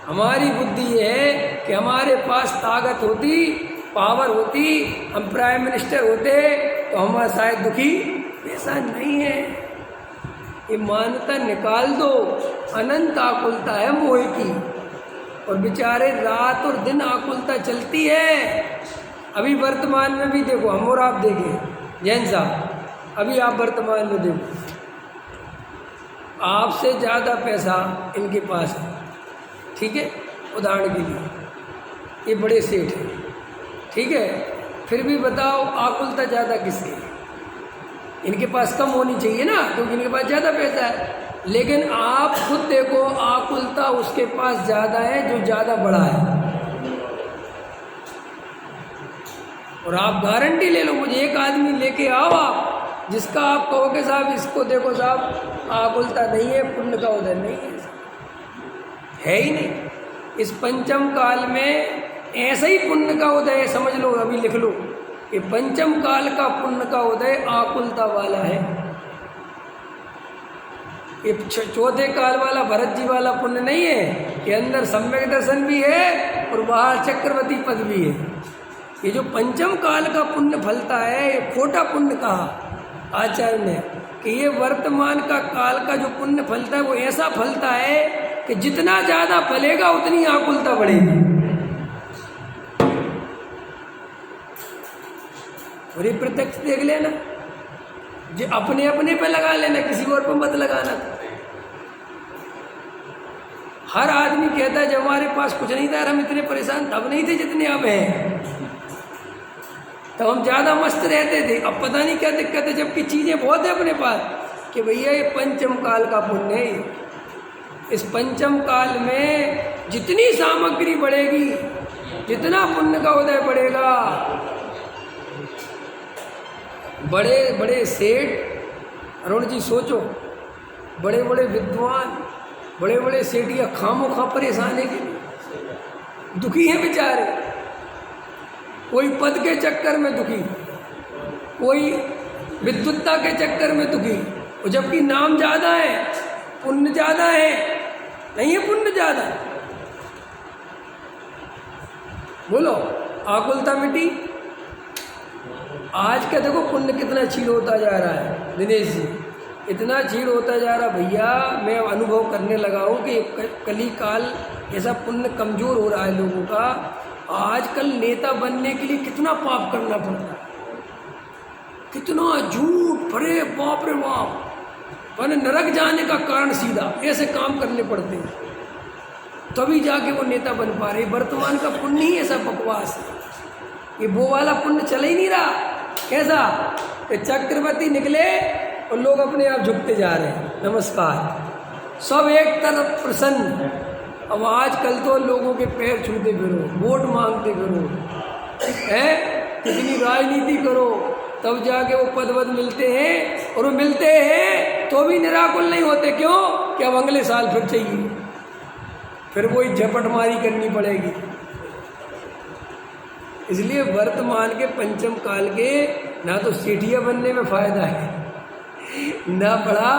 हमारी बुद्धि ये है कि हमारे पास ताकत होती, पावर होती, हम प्राइम मिनिस्टर होते तो हमारा शायद दुखी। ऐसा नहीं है, ये मान्यता निकाल दो। अनंत आकुलता है मोह की, और बेचारे रात और दिन आकुलता चलती है। अभी वर्तमान में भी देखो, हम और आप देखें जैन साहब, अभी आप वर्तमान में देखो, आपसे ज़्यादा पैसा इनके पास है, ठीक है, उदाहरण के लिए ये बड़े सेठ हैं, ठीक है, फिर भी बताओ आकुलता ज़्यादा किसकी है? इनके पास कम होनी चाहिए ना, क्योंकि इनके पास ज़्यादा पैसा है। लेकिन आप खुद देखो, आकुलता उसके पास ज़्यादा है जो ज़्यादा बड़ा है। और आप गारंटी ले लो, मुझे एक आदमी लेके आओ आप, जिसका आप कहोगे साहब इसको देखो साहब आकुलता नहीं है, पुण्य का उदय नहीं है ही नहीं। इस पंचम काल में ऐसा ही पुण्य का उदय है, समझ लो, अभी लिख लो, ये पंचम काल का पुण्य का उदय आकुलता वाला है। ये चौथे काल वाला भरत जी वाला पुण्य नहीं है, कि अंदर सम्यक दर्शन भी है और बाहर चक्रवर्ती पद भी है। ये जो पंचम काल का पुण्य फलता है, ये खोटा पुण्य कहा आचार्य ने, कि ये वर्तमान का काल का जो पुण्य फलता है वो ऐसा फलता है कि जितना ज़्यादा फलेगा उतनी आकुलता बढ़ेगी। और ये प्रत्यक्ष देख लेना, जो अपने अपने पे लगा लेना, किसी और पे मत लगाना। हर आदमी कहता है जब हमारे पास कुछ नहीं था हम इतने परेशान तब नहीं थे जितने अब हैं, तब हम ज़्यादा मस्त रहते थे, अब पता नहीं क्या दिक्कत है, जबकि चीज़ें बहुत है अपने पास। कि भैया ये पंचम काल का पुण्य है, इस पंचम काल में जितनी सामग्री बढ़ेगी, जितना पुण्य का उदय बढ़ेगा, बड़े बड़े सेठ, अरुण जी सोचो, बड़े बड़े विद्वान, बड़े बड़े सेठिया खामों खा परेशान है कि दुखी हैं बेचारे, कोई पद के चक्कर में दुखी, कोई विद्वत्ता के चक्कर में दुखी, और जबकि नाम ज़्यादा है, पुण्य ज़्यादा है, नहीं है पुण्य ज़्यादा? बोलो, आकुलता मिटी। आज का देखो पुण्य कितना क्षीण होता जा रहा है दिनेश जी, इतना क्षीण होता जा रहा भैया। मैं अनुभव करने लगा हूँ कि कली काल ऐसा पुण्य कमज़ोर हो रहा है लोगों का। आजकल नेता बनने के लिए कितना पाप करना पड़ता है, कितना झूठ, अरे बाप रे बाप, मैंने नरक जाने का कारण सीधा ऐसे काम करने पड़ते हैं, तभी जाके वो नेता बन पा रहे। वर्तमान का पुण्य ही ऐसा बकवास है, ये वो वाला पुण्य चल ही नहीं रहा। कैसा कि चक्रवर्ती निकले और लोग अपने आप झुकते जा रहे हैं, नमस्कार, सब एक तरफ प्रसन्न। अब आजकल तो लोगों के पैर छूते फिरो, वोट मांगते फिरो, है कितनी राजनीति करो, तब जाके वो पद वद मिलते हैं, और वो मिलते हैं तो भी निराकुल नहीं होते। क्यों? कि अब अगले साल फिर चाहिए, फिर वही झपटमारी करनी पड़ेगी। इसलिए वर्तमान के पंचम काल के ना तो सेठिया बनने में फ़ायदा है, ना बड़ा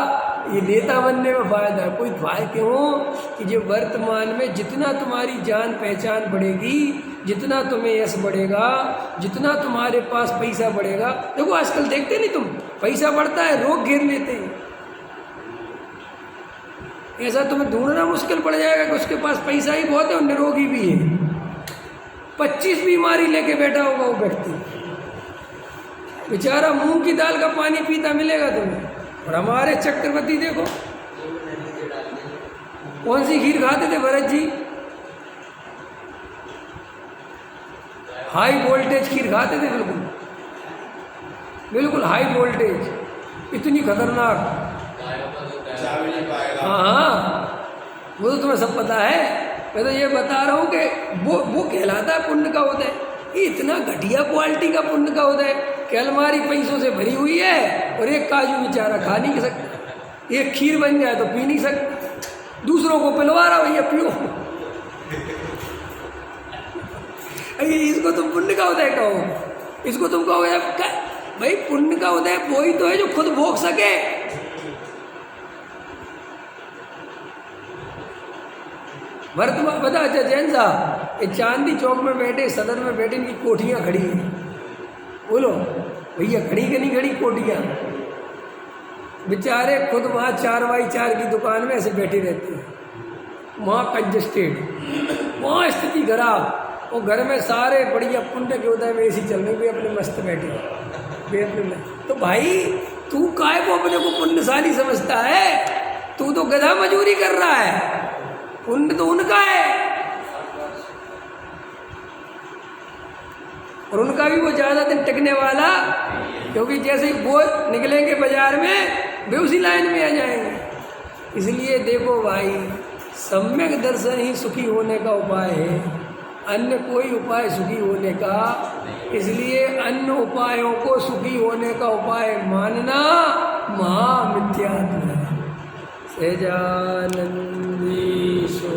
ये नेता बनने में फ़ायदा है। कोई फायदा क्यों? कि जो वर्तमान में जितना तुम्हारी जान पहचान बढ़ेगी, जितना तुम्हें यश बढ़ेगा, जितना तुम्हारे पास पैसा बढ़ेगा। देखो आजकल देखते नहीं तुम, पैसा बढ़ता है रोग घेर लेते हैं, ऐसा तुम्हें ढूंढना मुश्किल पड़ जाएगा कि उसके पास पैसा ही बहुत है और निरोगी भी है। 25 बीमारी लेके बैठा होगा वो व्यक्ति, बेचारा मूंग की दाल का पानी पीता मिलेगा तुम्हें। और हमारे चक्रवर्ती देखो, कौन सी खीर खाते थे भरत जी? हाई वोल्टेज खीर खाते थे, बिल्कुल बिल्कुल हाई वोल्टेज, इतनी खतरनाक। हाँ, वो तो तुम्हें सब पता है, मैं तो ये बता रहा हूँ कि वो कहलाता है पुण्य का उदय। ये इतना घटिया क्वालिटी का पुण्य का उदय कि अलमारी पैसों से भरी हुई है और एक काजू बेचारा खा नहीं सकता, एक खीर बन जाए तो पी नहीं सकता, दूसरों को पिलवा रहा भैया पियो। इसको तुम पुण्य का उदय कहो? इसको तुम कहोगे भाई पुण्य का उदय वही तो है जो खुद भोग सके। वर्तमान बता, अच्छा जैन साहब, ये चांदी चौक में बैठे, सदर में बैठे, इनकी कोठियाँ खड़ी हैं। बोलो भैया खड़ी कि नहीं खड़ी कोठियाँ? बेचारे खुद वहाँ 4x4 की दुकान में ऐसे बैठे रहते हैं, वहाँ कंजस्टेड, वहाँ स्थिति खराब, और घर में सारे बढ़िया पुण्य के उदय में एसी चल रही, वे अपने मस्त बैठे में। तो भाई तू काय को अपने को पुण्यशाली समझता है? तू तो गधा मजूरी कर रहा है, पुण्य तो उनका है, और उनका भी वो ज़्यादा दिन टिकने वाला, क्योंकि जैसे ही वो निकलेंगे बाजार में वे उसी लाइन में आ जाएंगे। इसलिए देखो भाई, सम्यक दर्शन ही सुखी होने का उपाय है, अन्य कोई उपाय सुखी होने का। इसलिए अन्य उपायों को सुखी होने का उपाय मानना महामिथ्यात्व है। सहजानंदी सो